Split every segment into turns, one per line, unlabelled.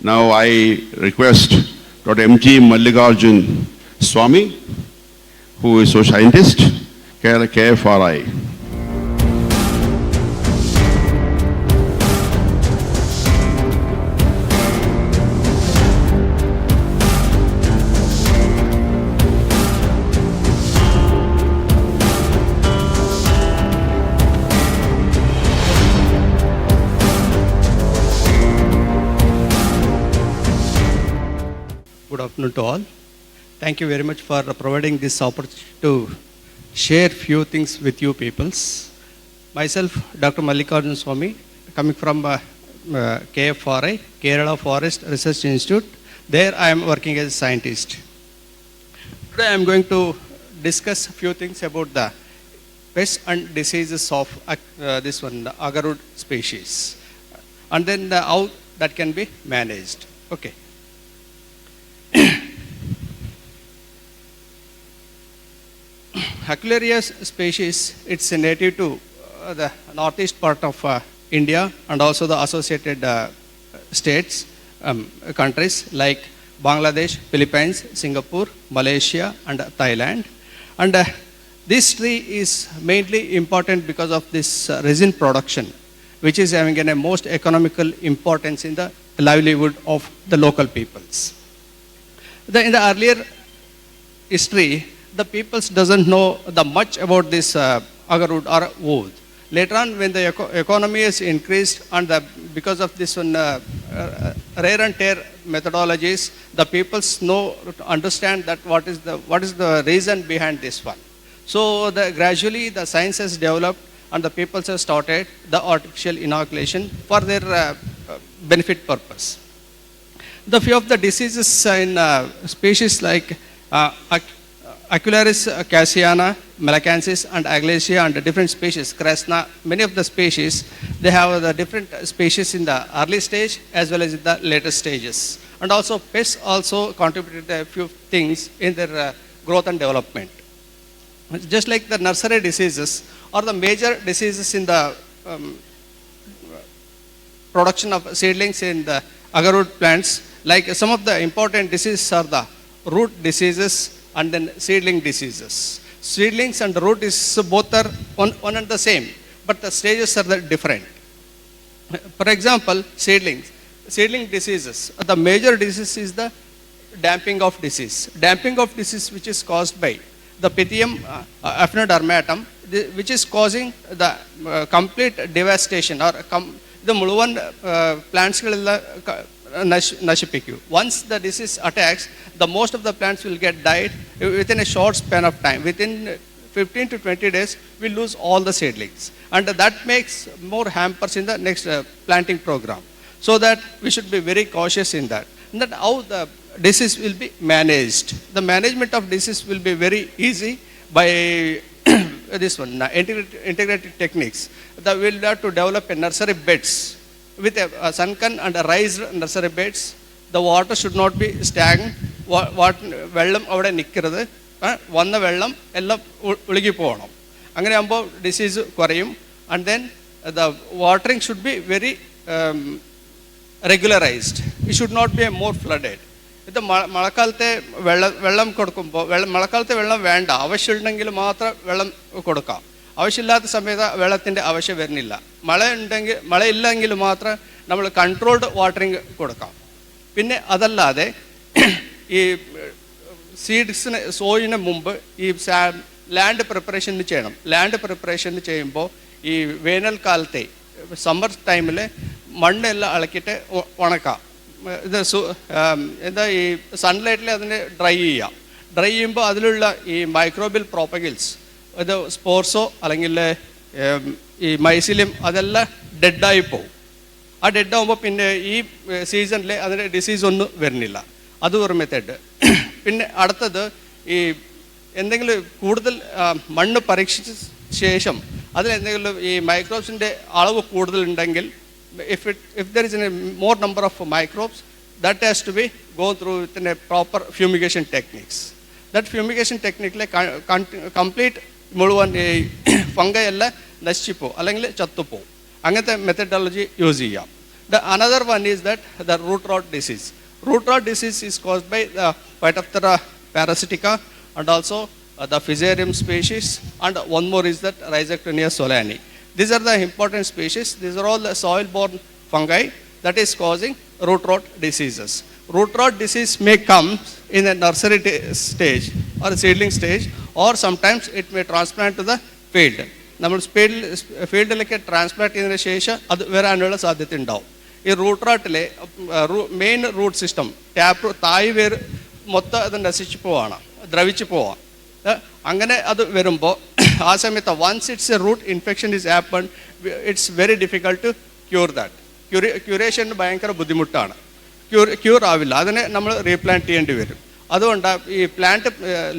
Now I request Dr. M.G. Mallikarjun Swami, who is a scientist, KFRI.
Good afternoon to all. Thank you very much for providing this opportunity to share few things with you peoples. Myself, Dr. Mallikarjun Swami, coming from KFRI, Kerala Forest Research Institute. There I am working as a scientist. Today I am going to discuss a few things about the pests and diseases of this one, the agarwood species, and then how that can be managed. Okay. Aquilaria species, it's native to the northeast part of India and also the associated states, countries like Bangladesh, Philippines, Singapore, Malaysia and Thailand. And this tree is mainly important because of this resin production, which is having a most economical importance in the livelihood of the local peoples. In the earlier history, the peoples doesn't know the much about this agarwood or wood. Later on, when the economy is increased and because of this one rare and tear methodologies, the peoples know to understand that what is the reason behind this one. So gradually the science has developed and the peoples have started the artificial inoculation for their benefit purpose. The few of the diseases in species like Aquilaris cassiana, Malacanthus and Aglacia and different species, Krasna, many of the species, they have the different species in the early stage as well as in the later stages. And also pests also contributed a few things in their growth and development. Just like the nursery diseases or the major diseases in the production of seedlings in the agarwood plants, like some of the important diseases are the root diseases and then seedling diseases. Seedlings and root diseases both are one and the same, but the stages are different. For example, seedling diseases, the major disease is the damping of disease. Damping of disease which is caused by the Pythium afinodermatum, which is causing the complete devastation or the മുഴുവൻ പ്ലാന്റ്സുകളെല്ലാം നശിപ്പിക്കും. Once the disease attacks, the most of the plants will get died within a short span of time. Within 15 to 20 days, we'll lose all the seedlings. And that makes more hampers in the next planting program. So that we should be very cautious in that. And that how the disease will be managed. The management of disease will be very easy by this one, integrated techniques. That we'll have to develop a nursery beds with a sunken and a raised nursery beds. The water should not be stagnant. വെള്ളം അവിടെ നിൽക്കരുത്, വന്ന വെള്ളം എല്ലാം ഒഴുകി പോകണം. അങ്ങനെ ആകുമ്പോൾ ഡിസീസ് കുറയും. And then the watering should be very regularized. It should not be more flooded. ഇത് മഴക്കാലത്തെ വെള്ളം കൊടുക്കുമ്പോൾ മഴക്കാലത്തെ വെള്ളം വേണ്ട, ആവശ്യമുണ്ടെങ്കിൽ മാത്രം വെള്ളം കൊടുക്കാം. ആവശ്യമില്ലാത്ത സമയത്ത് വെള്ളത്തിൻ്റെ ആവശ്യം വരുന്നില്ല. മഴയില്ലെങ്കിൽ മാത്രം നമ്മൾ കൺട്രോൾഡ് വാട്ടറിങ് കൊടുക്കാം. പിന്നെ അതല്ലാതെ ഈ സീഡ്സിന് സോയിന് മുമ്പ് ഈ ലാൻഡ് പ്രിപ്പറേഷൻ ചെയ്യണം. ലാൻഡ് പ്രിപ്പറേഷൻ ചെയ്യുമ്പോൾ ഈ വേനൽക്കാലത്തെ സമ്മർ ടൈമിൽ മണ്ണെല്ലാം ഇളക്കിയിട്ട് ഉണക്കാം. ഇത് എന്താ ഈ സൺലൈറ്റിൽ അതിനെ ഡ്രൈ ചെയ്യാം. ഡ്രൈ ചെയ്യുമ്പോൾ അതിലുള്ള ഈ മൈക്രോബിയൽ പ്രോപ്പഗിൾസ്, ഇത് സ്പോർസോ അല്ലെങ്കിൽ ഈ മൈസിലിയം അതെല്ലാം ഡെഡായി പോകും. ആ ഡെഡാകുമ്പോൾ പിന്നെ ഈ സീസണിൽ അതിന് ഡിസീസ് ഒന്നും വരുന്നില്ല. അത് ഒരു മെത്തേഡ്. പിന്നെ അടുത്തത് ഈ എന്തെങ്കിലും കൂടുതൽ മണ്ണ് പരീക്ഷിച്ച ശേഷം അതിലെന്തെങ്കിലും ഈ മൈക്രോബ്സിൻ്റെ അളവ് കൂടുതലുണ്ടെങ്കിൽ, if there is a more number of microbes, that has to be go through within a proper fumigation techniques. That fumigation technique complete മുഴുവൻ ഫംഗൈ എല്ലാം നശിച്ചു പോകും അല്ലെങ്കിൽ ചത്തുപോകും. അങ്ങനത്തെ മെത്തഡോളജി യൂസ് ചെയ്യാം. The another one is that the root rot disease. Root rot disease is caused by the Phytophthora parasitica and also the Fusarium species, and one more is that Rhizoctonia solani. These are the important species. These are all the soil-borne fungi that is causing root rot diseases. Root rot disease may come in a nursery stage or a seedling stage, or sometimes it may transplant to the field. നമ്മൾ ഫീൽഡിലേക്ക് transplant ചെയ്തതിനു ശേഷം അത് വരാനുള്ള സാധ്യത ഉണ്ടാവും. ഈ root റോട്ടിലെ മെയിൻ റൂട്ട് സിസ്റ്റം ടാപ്പ് തായ് വേര് മൊത്തം അത് നശിച്ചു പോവാണ്, ദ്രവിച്ചു പോവാം. അങ്ങനെ അത് വരുമ്പോൾ ആ സമയത്ത് once it's a root infection is happen, it's very difficult to cure that. ക്യൂറേഷന് ഭയങ്കര ബുദ്ധിമുട്ടാണ്, ക്യൂർ ആവില്ല, അതിനെ നമ്മൾ റീപ്ലാന്റ് ചെയ്യേണ്ടി വരും. അതുകൊണ്ട് ഈ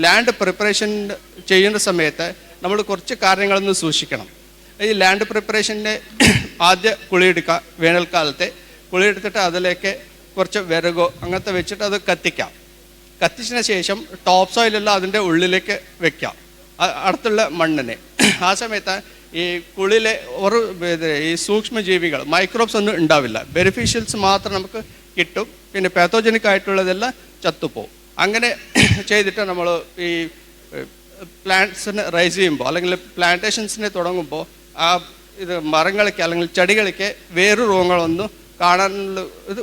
ലാൻഡ് പ്രിപ്പറേഷൻ ചെയ്യുന്ന സമയത്ത് നമ്മൾ കുറച്ച് കാര്യങ്ങളൊന്ന് സൂക്ഷിക്കണം. ഈ ലാൻഡ് പ്രിപ്പറേഷൻ്റെ ആദ്യ കുളിയെടുക്കുക, വേനൽക്കാലത്തെ കുളിയെടുത്തിട്ട് അതിലേക്ക് കുറച്ച് വിറകോ അങ്ങനത്തെ വെച്ചിട്ട് അത് കത്തിക്കാം. കത്തിച്ചതിന് ശേഷം ടോപ്പ് സോയിലെല്ലാം അതിൻ്റെ ഉള്ളിലേക്ക് വെക്കാം, അടുത്തുള്ള മണ്ണിനെ. ആ സമയത്ത് ഈ കുളിയിലെ ഒരു ഈ സൂക്ഷ്മജീവികൾ മൈക്രോബ്സ് ഒന്നും ഉണ്ടാവില്ല, ബെനിഫിഷ്യൽസ് മാത്രം നമുക്ക് കിട്ടും, പിന്നെ പാത്തോജനിക് ആയിട്ടുള്ളതെല്ലാം ചത്തുപോകും. അങ്ങനെ ചെയ്തിട്ട് നമ്മൾ ഈ പ്ലാന്റ്സിനെ റൈസ് ചെയ്യുമ്പോൾ അല്ലെങ്കിൽ പ്ലാന്റേഷൻസിനെ തുടങ്ങുമ്പോൾ ആ ഇത് മരങ്ങൾക്ക് അല്ലെങ്കിൽ ചെടികൾക്ക് വേറെ രോഗങ്ങളൊന്നും കാണാനുള്ള ഇത്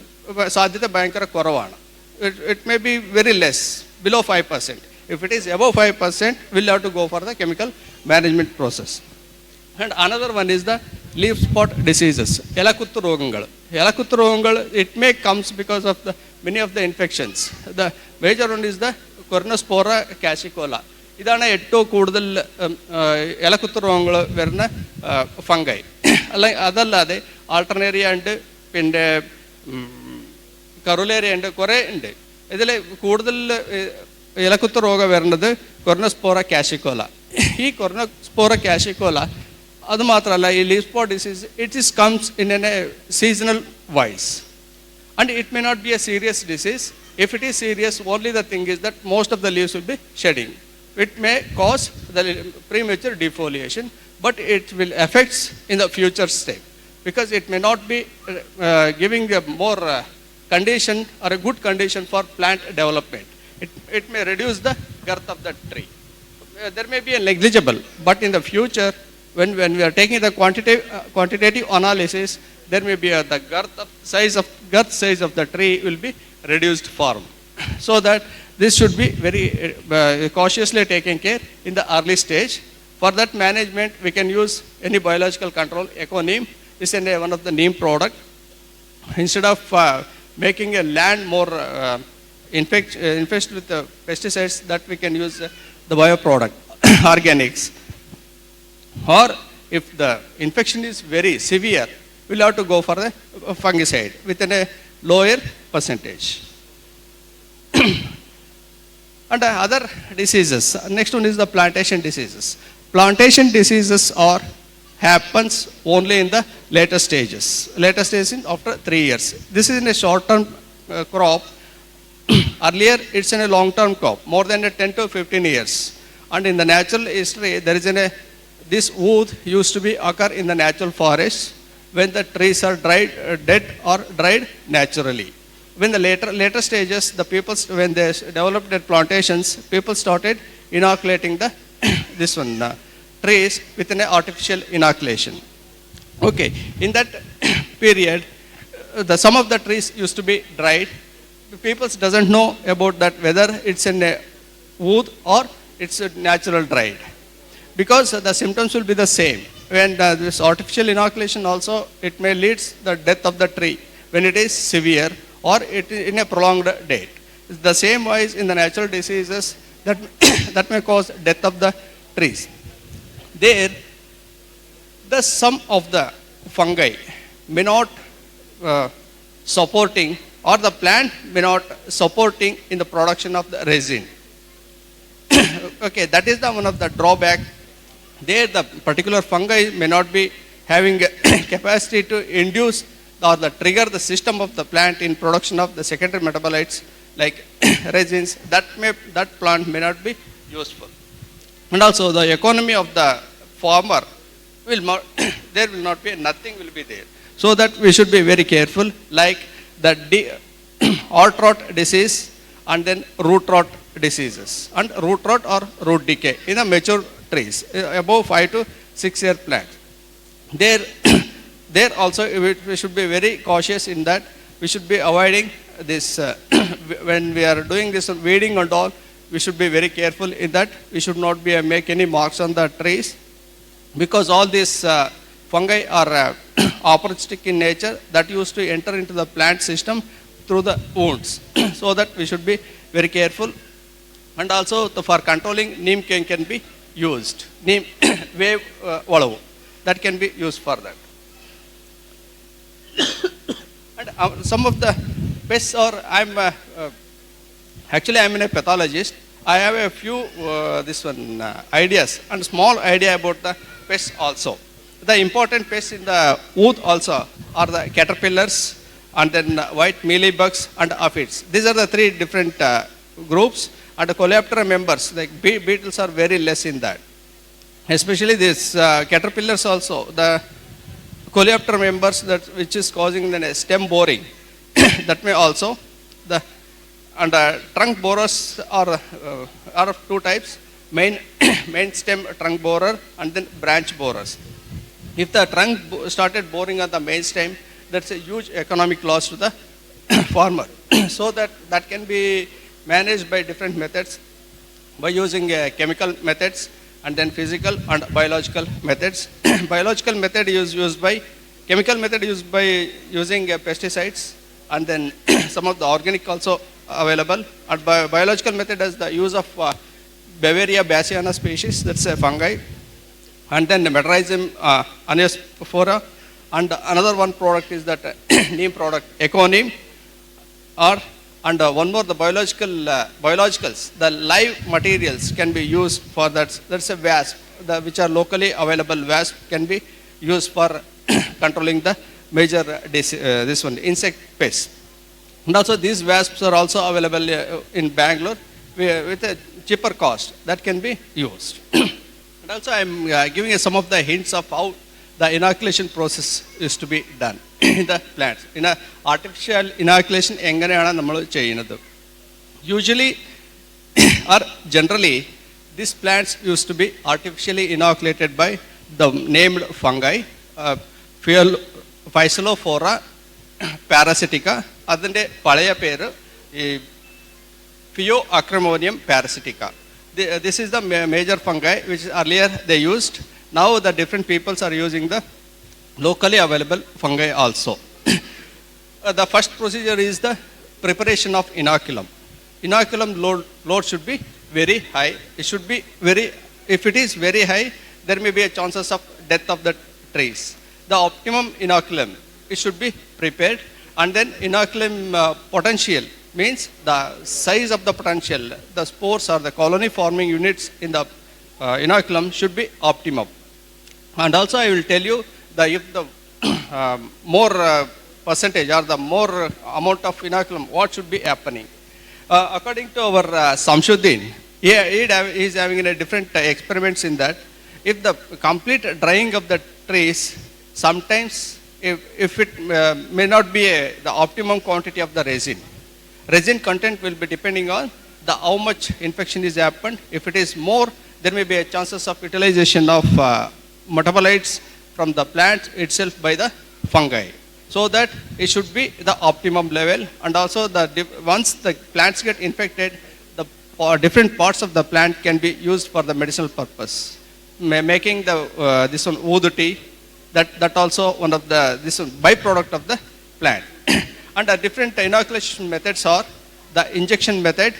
സാധ്യത ഭയങ്കര കുറവാണ്. It may be very less, below 5%. If it is above 5%, we'll have to go for the chemical management process. And another one is the leaf spot diseases, elakuttu rogangal. Elakuttu rogangal, it may comes because of the many of the infections. The major one is the Cornospora cassicola. ഇതാണ് ഏറ്റവും കൂടുതൽ ഇലക്കുത്ത് രോഗങ്ങൾ വരുന്ന fungi. അതല്ലാതെ Alternaria ഉണ്ട്, പിന്നെ കറുലേറിയ ഉണ്ട്, കുറേ ഉണ്ട്. ഇതിൽ കൂടുതൽ ഇലക്കുത്ത് രോഗം വരുന്നത് കൊർണോസ്പോറ കാഷിക്കോല. ഈ കൊർണോസ്പോറ കാഷിക്കോല അതുമാത്രമല്ല, ഈ leaf spot disease it is comes in a seasonal wise and it may not be a serious disease. If it is serious, only the thing is that most of the leaves will be shedding. It may cause the premature defoliation, but it will affect in the future state because it may not be giving a more condition or a good condition for plant development. It may reduce the girth of the tree. There may be a negligible, but in the future, when we are taking the quantitative analysis, there may be the girth size of the tree will be reduced form, so that this should be very cautiously taken care in the early stage. For that management, we can use any biological control. Eco-neem is one of the neem product. Instead of making a land more infested with pesticides, that we can use the bioproduct, organics. Or if the infection is very severe, we'll have to go for the fungicide within a lower percentage. And other diseases, next one is the plantation diseases. Plantation diseases happens only in the later stages. Later stages after 3 years. This is in a short-term crop. Earlier, it's in a long-term crop, more than 10 to 15 years. And in the natural history, there is this wood used to be occur in the natural forest when the trees are dead or dried naturally. When the later stages, the people, when they developed their plantations, people started inoculating this one trees with an artificial inoculation. Okay, in that period, some of the trees used to be dried. The people doesn't know about that whether it's in a wood or it's a natural dried, because the symptoms will be the same. When this artificial inoculation also, it may lead the death of the tree when it is severe, or it in a prolonged date. The same wise in the natural diseases that may cause death of the trees. There, some of the fungi may not supporting, or the plant may not supporting in the production of the resin. Okay, that is one of the drawback. There, the particular fungi may not be having capacity to induce or the trigger the system of the plant in production of the secondary metabolites like resins. That plant may not be useful. And also the economy of the farmer will not, there will not be, nothing will be there. So that we should be very careful, like the alt rot disease and then root rot diseases and root rot or root decay in the mature trees above 5 to 6 year plants. There, there also we should be very cautious in that. We should be avoiding this when we are doing this weeding and all. We should be very careful in that. We should not be make any marks on the trees, because all these fungi are opportunistic in nature that used to enter into the plant system through the wounds. So that we should be very careful. And also for controlling, neem can be used. Neem wave olavu that can be used for that. And some of the pests are, actually I'm a pathologist. I have a few ideas and small idea about the pests also. The important pests in the wood also are the caterpillars and then white mealybugs and aphids. These are the three different groups, and the coleoptera members like beetles are very less in that. Especially these caterpillars also, the coleoptera members that which is causing the stem boring. That may also the and trunk borers are of two types: main stem trunk borer and then branch borers. If the trunk started boring on the main stem, that's a huge economic loss to the farmer. So that can be managed by different methods, by using chemical methods and then physical and biological methods. Biological method is used by, chemical method used by using pesticides, and then some of the organic also available. And biological method is the use of Bavaria bassiana species, that's a fungi, and then Metarrhizum aneospora, and another one product is that neem product, Econeem, or and one more, the biologicals, the live materials can be used for that. That's a wasp, which are locally available wasp can be used for controlling the major insect pests. And also these wasps are also available in Bangalore with a cheaper cost that can be used. And also I am giving you some of the hints of how the inoculation process is to be done in the plants. In a artificial inoculation, usually or generally, these plants used to be artificially inoculated by the named fungi, Phycelophora parasitica, adinte palaya peru Pheoacremonium parasitica. This is the major fungi which earlier they used. Now the different peoples are using the locally available fungi also. The first procedure is the preparation of inoculum. Inoculum load should be very high. It should be very, if it is very high, there may be a chances of death of the trees. The optimum inoculum, it should be prepared, and then inoculum potential means the size of the potential, the spores or the colony forming units in the inoculum should be optimum. And also I will tell you that if the more percentage or the more amount of inoculum, what should be happening. According to our Samshuddin, he is having a different experiments in that. If the complete drying of the trees, sometimes if it may not be the optimum quantity of the resin content will be depending on the how much infection is happened. If it is more, there may be a chances of utilization of metabolites from the plant itself by the fungi. So that it should be the optimum level, and also once the plants get infected, the different parts of the plant can be used for the medicinal purpose. Making the this one wood tea, that also one of the byproduct of the plant. And different inoculation methods are the injection method,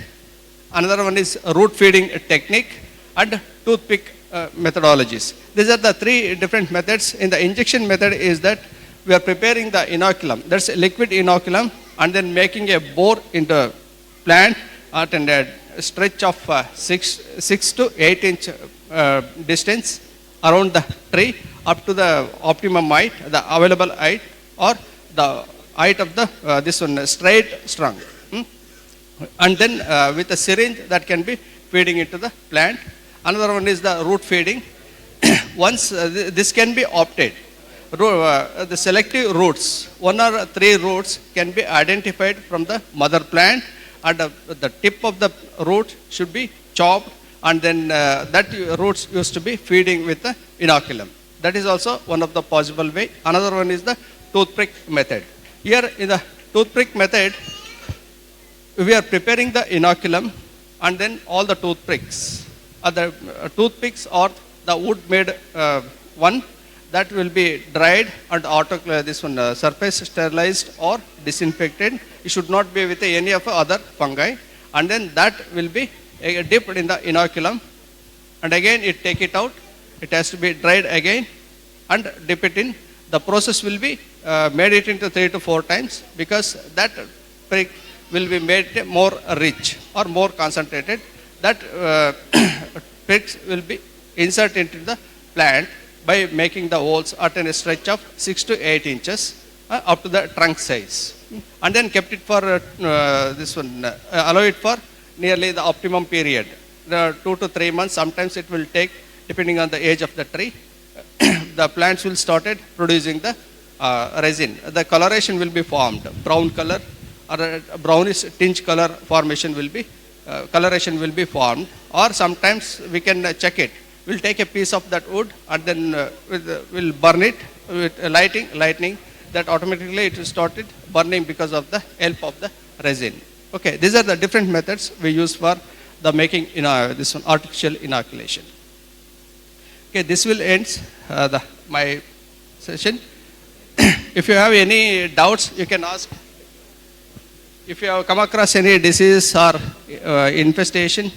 another one is root feeding technique, and toothpick methodologies. These are the three different methods. In the injection method is that we are preparing the inoculum, that's a liquid inoculum, and then making a bore into plant at a stretch of 6 to 8 inch distance around the tree up to the optimum height, the available height, or the height of the straight strung. And then with a syringe that can be feeding into the plant. Another one is the root feeding. Once this can be opted, the selective roots, one or three roots can be identified from the mother plant, and the tip of the root should be chopped, and then that roots used to be feeding with the inoculum. That is also one of the possible way. Another one is the toothpick method. Here in the toothpick method, we are preparing the inoculum, and then all the toothpicks, the toothpicks or the wood made one, that will be dried and surface sterilized or disinfected. It should not be with any of other fungi, and then that will be dipped in the inoculum, and again it take it out. It has to be dried again and dip it in. The process will be made it into 3 to 4 times, because that prick will be made more rich or more concentrated. That pricks will be inserted into the plant by making the holes at a stretch of 6 to 8 inches up to the trunk size, and then kept it for allow it for nearly the optimum period, 2 to 3 months. Sometimes it will take, depending on the age of the tree. The plants will started producing the resin. The coloration will be formed, brown color or a brownish tinge color formation will be, coloration will be formed. Or sometimes we can check it. We'll take a piece of that wood and then we'll burn it with lightning, that automatically it started burning because of the help of the resin. Okay, these are the different methods we use for the making this one, artificial inoculation. Okay, this will end my session. If you have any doubts, you can ask. If you have come across any disease or infestation,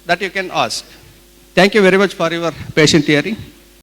that you can ask. Thank you very much for your patient hearing.